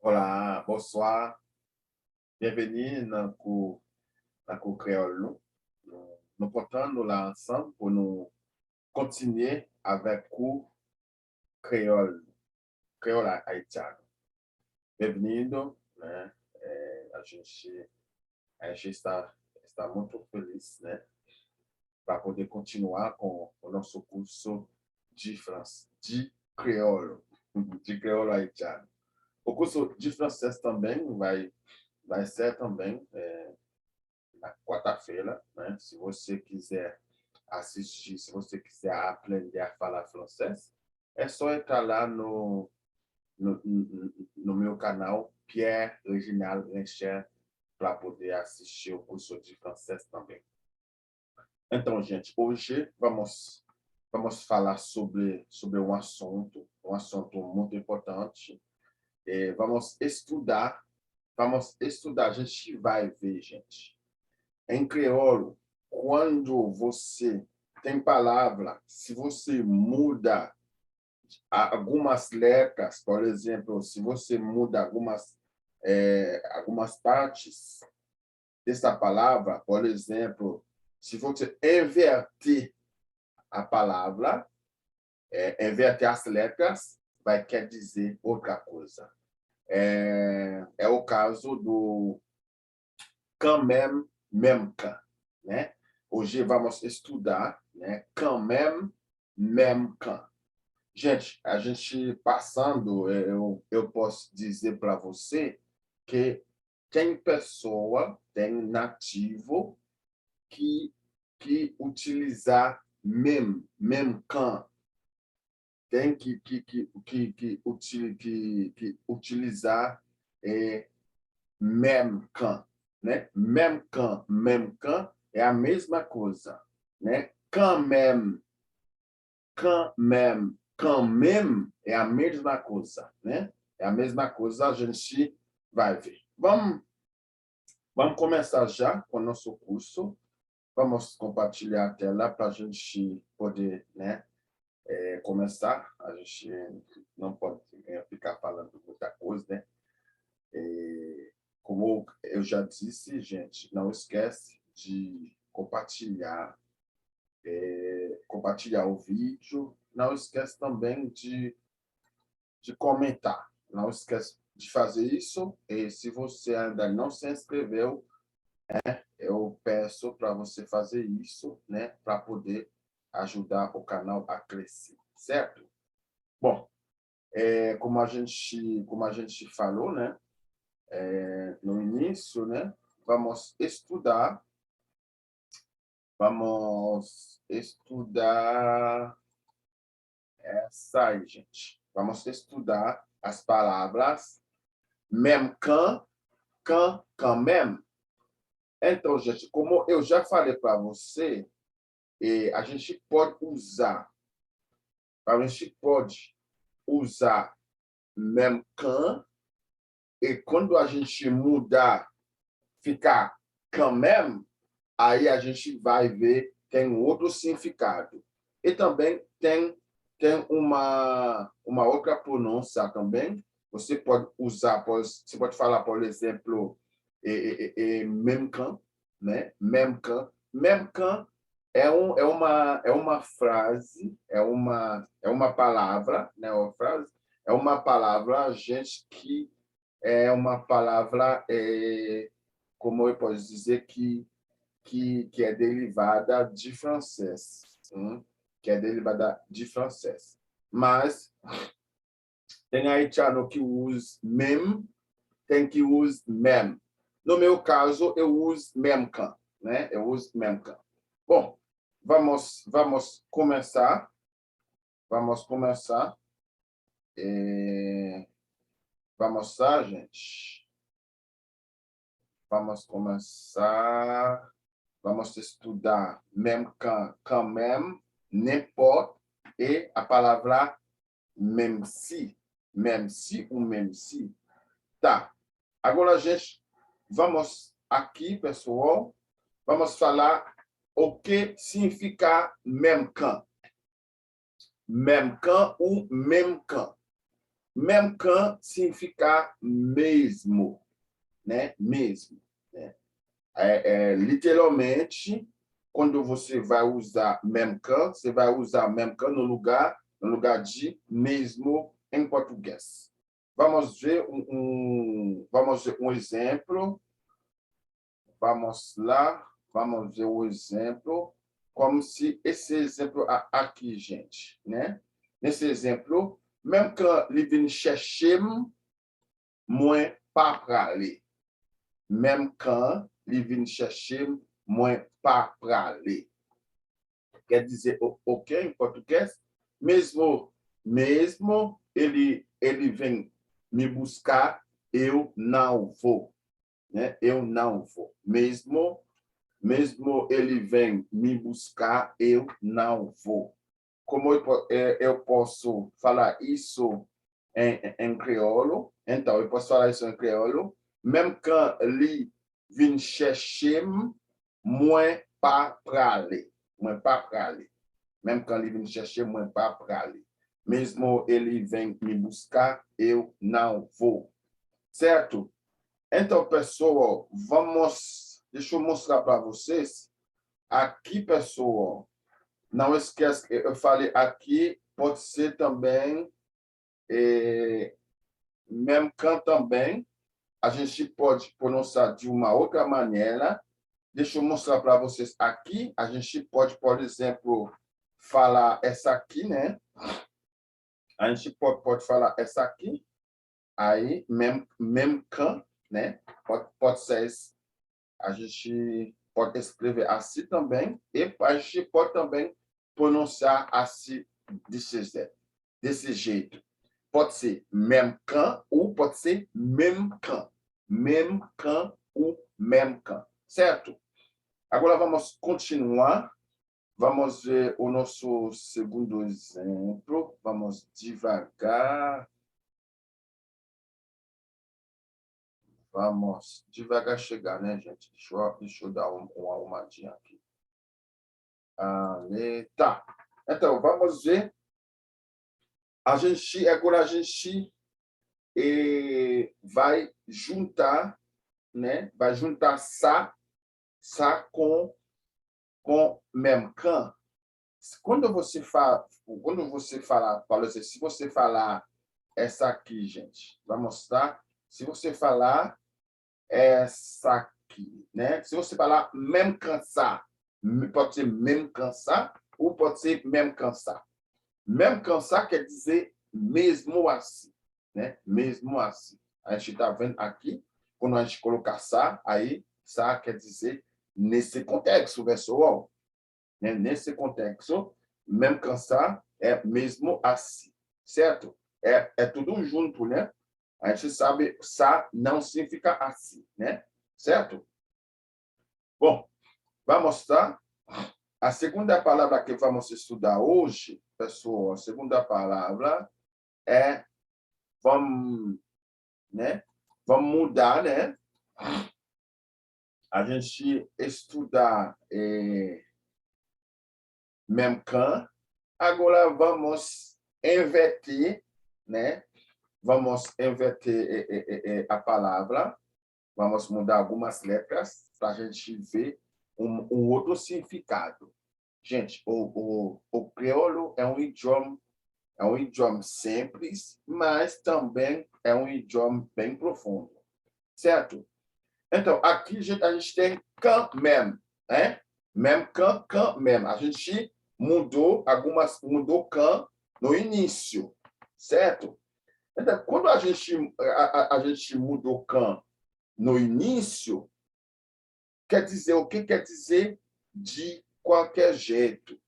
Olá, bonsoir. Bienvenue dans le créole. Nous comptons nous là ensemble pour nous continuer avec cours créole, créole haïtien. Bem-vindo, né? A gente está muito feliz, né? Para poder continuar com o nosso curso de francês, de creole haitiano. O curso de francês também vai ser também na quarta-feira, né? Se você quiser assistir, se você quiser aprender a falar francês, é só entrar lá no meu canal, Pierre Reginald Lencher, para poder assistir o curso de francês também. Então, gente, hoje vamos falar sobre um assunto muito importante. Vamos estudar, a gente vai ver, gente. Em crioulo, quando você tem palavra, se você muda algumas letras, por exemplo, se você muda algumas partes dessa palavra, por exemplo, se você inverter a palavra, inverter as letras, vai quer dizer outra coisa. É o caso do quand même, même quand, né? Hoje vamos estudar, né? Quand même quand. Gente, a gente passando, eu posso dizer para você que tem pessoa, tem nativo que utilizar même quand. Tem que utilizar même quand, né? Même quand é a mesma coisa, né? Quand même é a mesma coisa, né? É a mesma coisa, a gente vai ver. Vamos começar já com o nosso curso. Vamos compartilhar a tela para a gente poder, né, começar. A gente não pode ficar falando muita coisa, né? Como eu já disse, gente, não esquece de compartilhar o vídeo. Não esquece também de comentar. Não esquece de fazer isso. E se você ainda não se inscreveu, eu peço para você fazer isso, né, para poder ajudar o canal a crescer, certo? Bom, como a gente falou, né, no início, né, vamos estudar essa aí, gente. Vamos estudar as palavras même quand même. Então, gente, como eu já falei para você, a gente pode usar même quand, e quando a gente mudar, ficar quand même, aí a gente vai ver, tem outro significado. E também tem uma outra pronúncia também. Você pode usar, você pode falar, por exemplo, même quand, né? Même quand é uma frase, é uma palavra, né? Uma frase, é uma palavra, gente, que é uma palavra, como eu posso dizer, que é derivada de francês, que é derivada de francês. Mas tem haitiano que usa même, tem que usa même. No meu caso, eu uso même quand, né? Eu uso même quand. Bom, vamos começar. Vamos lá, gente. Vamos começar. Vamos estudar même quand même, n'importe, e a palavra même si ou même si. Tá. Agora, gente, vamos aqui, pessoal, vamos falar o que significa même quand. Même quand ou même quand. Même quand significa mesmo, né? Mesmo, né? Literalmente, quando você vai usar même quand, você vai usar même quand no lugar de mesmo em português. Vamos ver um exemplo. Vamos lá, vamos ver o exemplo, como se esse exemplo aqui, gente, né? Nesse exemplo, même quand ele vient chercher, moi pas praler. Même quand ele vient chercher, moi pas praler. Quer dizer, ok, em português, mesmo ele vem me buscar, eu não vou, né? Eu não vou. Mesmo ele vem me buscar, eu não vou. Como eu posso falar isso em crioulo? Então, eu posso falar isso em crioulo. Même quand ele vient chercher, moi pas praler. Moi pas praler. Même quand ele vem chercher, moi pas praler. Mesmo ele vem me buscar, eu não vou. Certo? Então, pessoal, deixa eu mostrar para vocês. Aqui, pessoal, não esquece, eu falei aqui, pode ser também, mesmo quand também, a gente pode pronunciar de uma outra maneira. Deixa eu mostrar para vocês aqui. A gente pode, por exemplo, falar essa aqui, né? A gente pode falar essa aqui. Aí, même quand, né? Pode ser, a gente pode escrever assim também, e a gente pode também pronunciar assim, desse jeito. Pode ser même quand, ou pode ser même quand. Même quand ou même quand. Certo? Agora vamos continuar. Vamos ver o nosso segundo exemplo. Vamos devagar. Vamos devagar chegar, né, gente? Deixa eu dar uma arrumadinha aqui. Tá. Então, vamos ver. Agora a gente vai juntar, né? Vai juntar ça com même quand. Quando você falar, se você falar essa aqui, gente, vai mostrar. Se você falar essa aqui, né? Se você falar même quand ça, pode ser même quand ça, ou pode ser même quand ça. Même quand ça quer dizer mesmo assim, né? Mesmo assim. A gente está vendo aqui, quando a gente colocar ça, aí ça quer dizer nesse contexto, pessoal. Né? Nesse contexto, même quand ça é mesmo assim, certo? É tudo junto, né? A gente sabe, ça não significa assim, né? Certo? Bom, vamos mostrar. A segunda palavra que vamos estudar hoje, pessoal, a segunda palavra é vamos mudar, né? A gente estudar même quand. Agora vamos inverter, né? Vamos inverter a palavra. Vamos mudar algumas letras para a gente ver um outro significado. Gente, o crioulo é um idioma simples, mas também é um idioma bem profundo, certo? Então, aqui, gente, a gente tem quand même, né? Même quand même. A gente mudou quand no início, certo? Então, quando a gente mudou quand no início, quer dizer o que quer dizer de qualquer jeito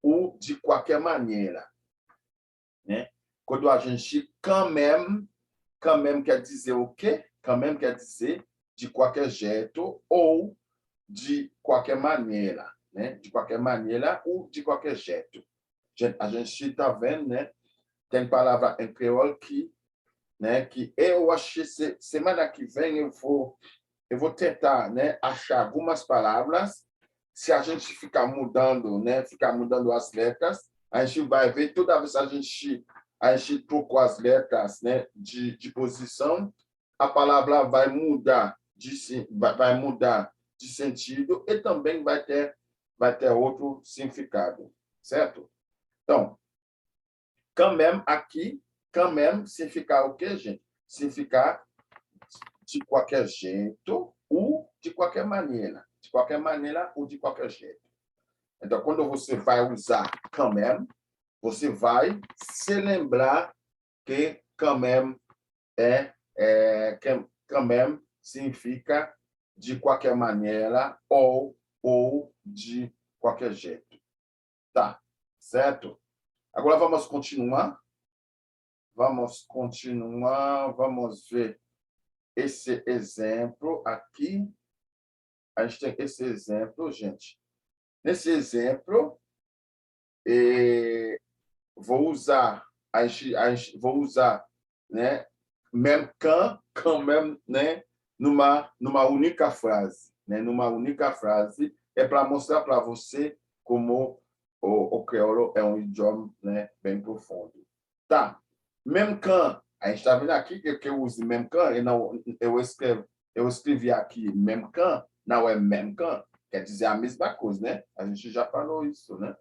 ou de qualquer maneira, né? Quando a gente quand même quer dizer o quê? Quand même quer dizer de qualquer jeito ou de qualquer maneira, né? De qualquer maneira ou de qualquer jeito. A gente está vendo, né? Tem palavra em crioulo que eu acho que semana que vem eu vou tentar, né, achar algumas palavras. Se a gente ficar mudando, né, as letras, a gente vai ver toda vez a a gente trocou as letras, né, de posição, a palavra vai mudar vai mudar de sentido e também vai ter outro significado, certo? Então, quand même aqui, quand même significa o quê, gente? Significa de qualquer jeito ou de qualquer maneira. De qualquer maneira ou de qualquer jeito. Então, quando você vai usar quand même, você vai se lembrar que quand même quand même significa de qualquer maneira ou de qualquer jeito. Tá, certo? Agora vamos continuar. Vamos ver esse exemplo aqui. A gente tem esse exemplo, gente. Nesse exemplo, vou usar, vou usar, né, même quand même, né, numa única frase, né, numa única frase, é para mostrar para você como o crioulo é um idioma, né, bem profundo. Tá, même quand, a gente está vendo aqui que eu uso même quand, e não, eu escrevi aqui même quand, não é même quand, quer dizer a mesma coisa, né? A gente já falou isso, né?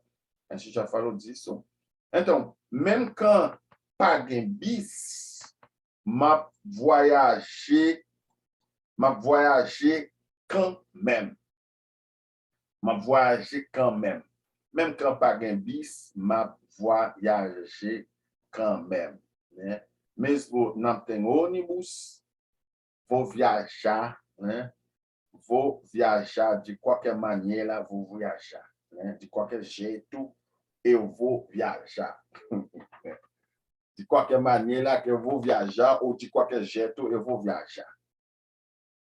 A gente já falou disso. Então, même quand paguem bis, m'a voyagé quand même. M'a voyagé quand même. Même quand paguem bis, m'a voyagé quand même. Né? Mesmo não tem ônibus, vou viajar, né? Vou viajar de qualquer maneira, vou viajar, né? De qualquer jeito, eu vou viajar. De qualquer maneira que eu vou viajar ou de qualquer jeito eu vou viajar.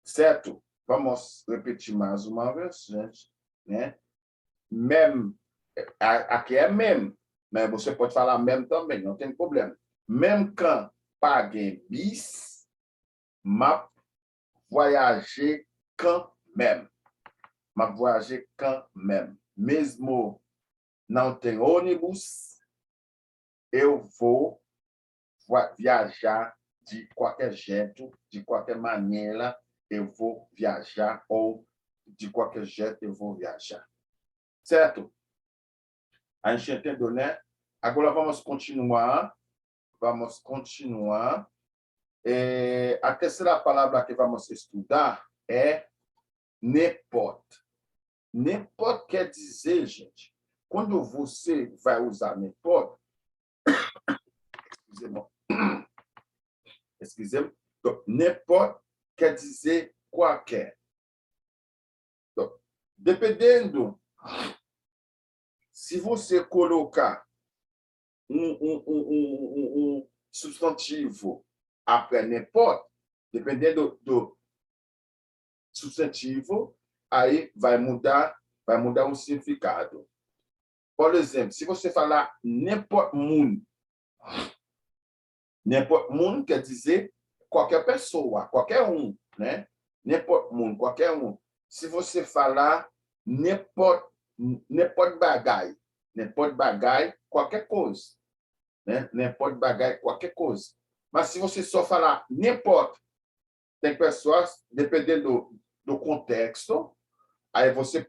Certo? Vamos repetir mais uma vez, gente, né? Même, aqui é même, mas você pode falar même também, não tem problema. Même quand paguem bis, m'a voyager quand même. M'a voyager quand même. Mesmo não tem ônibus, eu vou viajar de qualquer jeito, de qualquer maneira, eu vou viajar, ou de qualquer jeito eu vou viajar. Certo? A gente entendeu, né? Agora vamos continuar. Vamos continuar. A terceira palavra que vamos estudar é n'importe. N'importe quer dizer, gente, quando você vai usar n'importe, excusez-moi, n'importe quer dizer qualquer. Então, dependendo, se você colocar um substantivo après n'importe, dependendo do substantivo, aí vai mudar o significado. Por exemplo, se você falar n'importe monde quer dizer qualquer pessoa, qualquer um, né? N'importe monde, qualquer um. Se você falar n'importe bagaille, qualquer coisa, né? N'importe bagaille, qualquer coisa. Mas se você só falar n'importe, tem pessoas, dependendo do contexto, aí você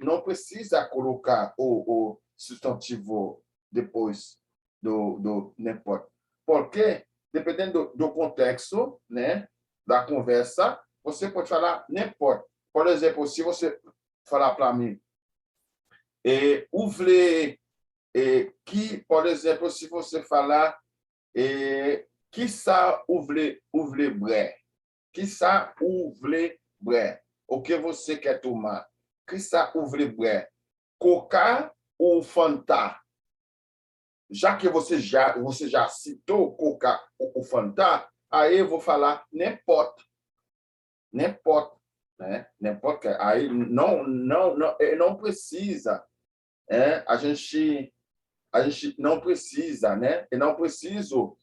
não precisa colocar o substantivo depois do n'importe. Porque, dependendo do contexto, né, da conversa, você pode falar n'importe. Por exemplo, se você falar para mim, por exemplo, se você falar, qui ça ouvre bré? Qui ça ouvre bré? O que você quer tomar? Qui ça ouvre bré? Coca ou Fanta? Já que você já citou Coca ou Fanta, aí eu vou falar n'importe. N'importe, né? N'importe. Aí não precisa, a gente não precisa, né? Eu não preciso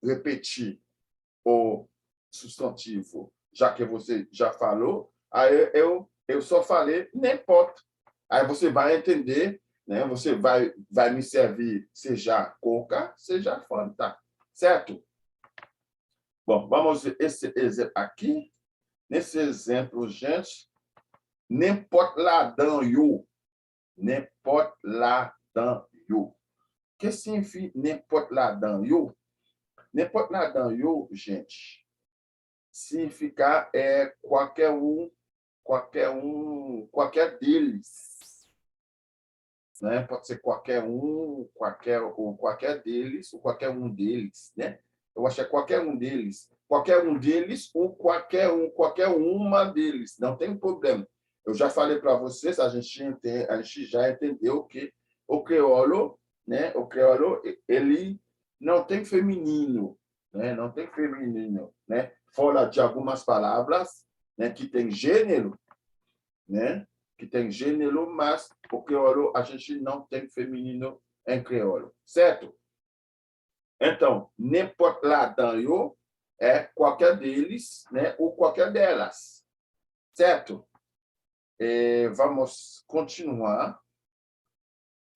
repetir o substantivo, já que você já falou, aí eu só falei n'importe. Aí você vai entender né? Você vai me servir, seja Coca, seja Fanta, certo? Bom, vamos ver esse exemplo aqui. Nesse exemplo, gente, n'importe là dans yo. N'importe là dans yo. O que significa n'importe là dans yo? N'importe là dans yo, gente, significa qualquer deles. Né? Pode ser qualquer deles, ou qualquer um deles, né? Eu acho que é qualquer um deles ou qualquer uma deles, não tem problema. Eu já falei para vocês, a gente já entendeu que o crioulo, né? O crioulo, ele não tem feminino, né? Não tem feminino, né? Fora de algumas palavras, né? Que tem gênero, né? Que tem gênero, mas o crioulo a gente não tem feminino em crioulo, certo? Então, n'importe lá dans yo é qualquer deles, né? Ou qualquer delas, certo? Vamos continuar.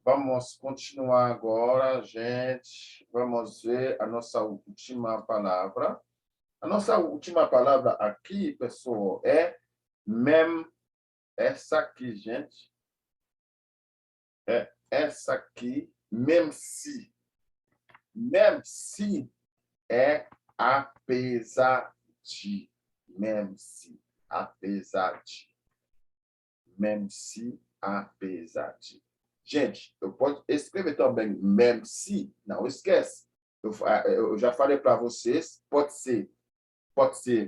Vamos continuar agora, gente. Vamos ver a nossa última palavra. A nossa última palavra aqui, pessoal, é même. Essa aqui, gente, é essa aqui, même se. Même se é apesar de. Même se, apesar de. Même se, apesar de. Gente, eu posso escrever também même se, não esquece. Eu já falei para vocês, pode ser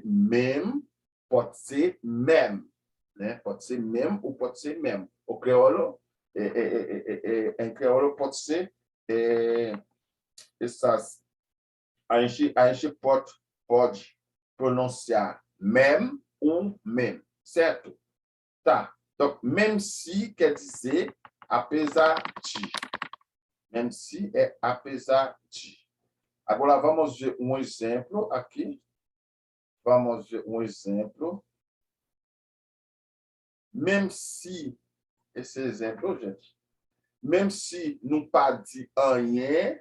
même, pode ser même, né? Pode ser même ou pode ser même. O crioulo, em crioulo pode ser essas. A gente pode pronunciar même ou même, certo? Tá. Então, même se quer dizer apesar de. Même se é apesar de. Agora, vamos ver um exemplo aqui. Vamos ver um exemplo. Même si, esse exemplo, gente, même si nous pas dit rien,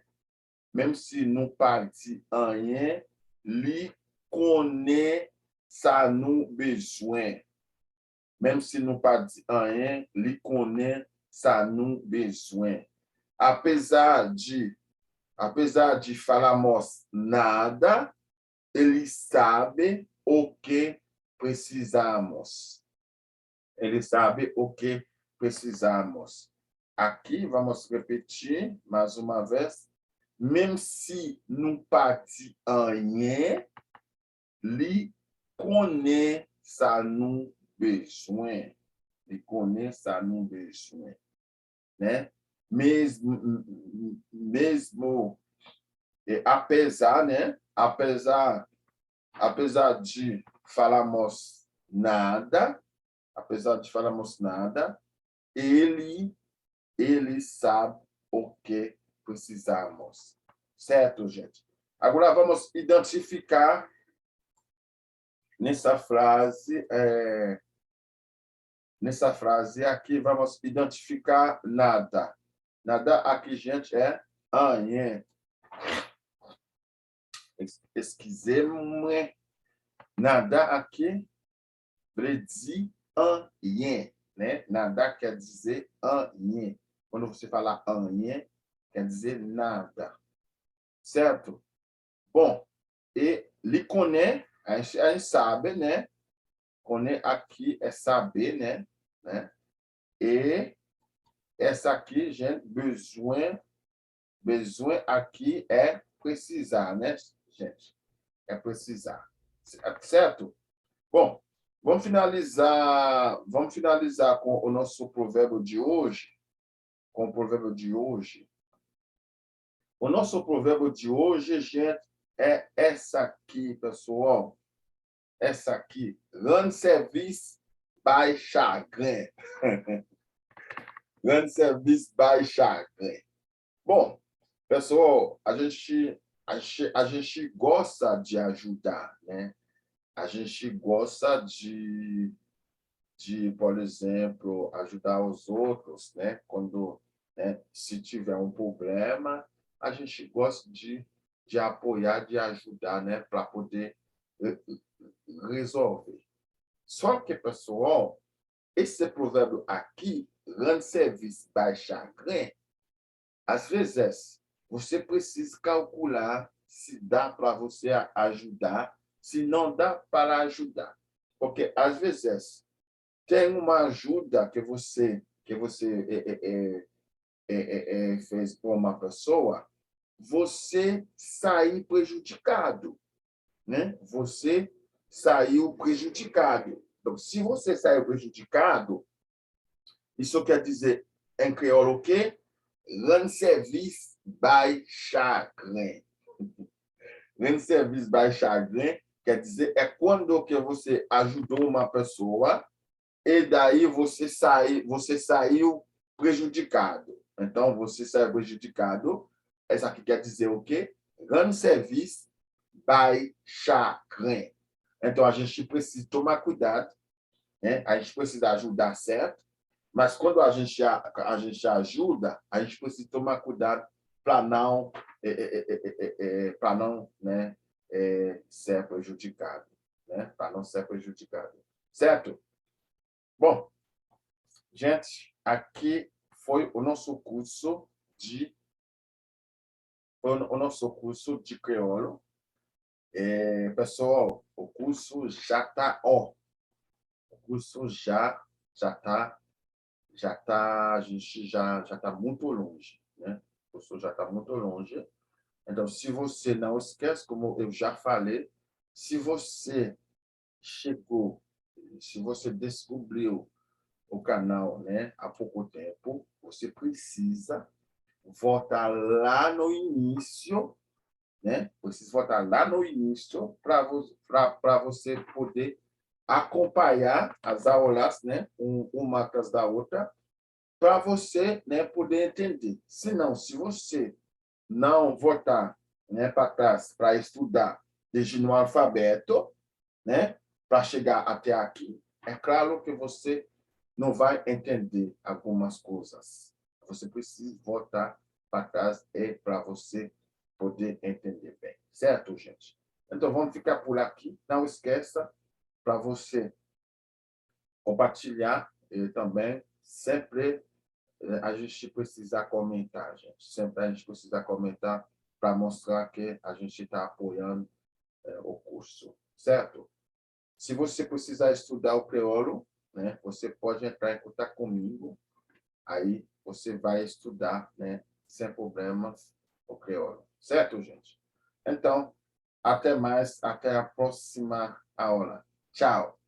même si nous pas dit rien, lui connaît ça nous besoin. Même si nous pas dit rien, lui connaît ça nous besoin. Apesar de falarmos nada, ele sabe o que precisamos. Ele sabe o que precisamos. Aqui, vamos repetir mais uma vez. Même si nous pas dit rien, lui connaît ça nous besoin. Ele connaît ça nous besoin. Né? Mesmo apesar, né? Apesar de falarmos nada, ele sabe o que precisamos. Certo, gente? Agora vamos identificar nessa frase aqui, vamos identificar nada. Nada aqui, gente, é rien. Excusez-moi. Nada aqui veut dire rien, né? Nada quer dizer rien. Quando você fala rien, quer dizer nada. Certo? Bom, e lhe connaît, a gente sabe, né? Connaît aqui é saber, né? E essa aqui, gente, besoin aqui é precisar, né, gente? É precisar. Certo? Bom, vamos finalizar com o nosso provérbio de hoje. O nosso provérbio de hoje, gente, é essa aqui, pessoal. Essa aqui. Rendre service by chagrin. Rendre service by chagrin. Bom, pessoal, a gente gosta de ajudar, né? A gente gosta de, por exemplo, ajudar os outros, né? Quando né? Se tiver um problema, a gente gosta de apoiar, de ajudar, né? Para poder resolver. Só que, pessoal, esse provérbio aqui, rende serviço by chagrin, às vezes, você precisa calcular se dá para você ajudar, se não dá para ajudar. Porque, às vezes, tem uma ajuda que você fez para uma pessoa, você sair prejudicado, né? Você saiu prejudicado. Então, se você saiu prejudicado, isso quer dizer, em crioulo, o quê? Rendre service by chagrin. Rendre service by chagrin quer dizer, é quando que você ajudou uma pessoa e daí você saiu prejudicado. Então, você saiu prejudicado. Essa aqui quer dizer o quê? Rendre service by chagrin. Então, a gente precisa tomar cuidado, né? A gente precisa ajudar certo, mas quando a gente ajuda, a gente precisa tomar cuidado para não, né, ser prejudicado. Né? Para não ser prejudicado. Certo? Bom, gente, aqui foi o nosso curso de crioulo. Pessoal, o curso já está o curso a gente já está muito longe, né? O curso já está muito longe. Então, se você não esquece, como eu já falei, se você chegou, se você descobriu o canal, né, há pouco tempo, você precisa voltar lá no início, né? Precisa voltar lá no início para você poder acompanhar as aulas, né, uma atrás da outra, para você, né, poder entender. Se você não voltar, né, para trás para estudar desde no alfabeto, né, para chegar até aqui, é claro que você não vai entender algumas coisas. Você precisa voltar para trás para você poder entender bem. Certo, gente? Então, vamos ficar por aqui. Não esqueça para você compartilhar e também sempre a gente precisa comentar, gente. Sempre a gente precisa comentar para mostrar que a gente está apoiando o curso, certo? Se você precisar estudar o crioulo, né, você pode entrar em contato comigo, aí você vai estudar, né, sem problemas, o crioulo. Certo, gente? Então, até mais, até a próxima aula. Tchau!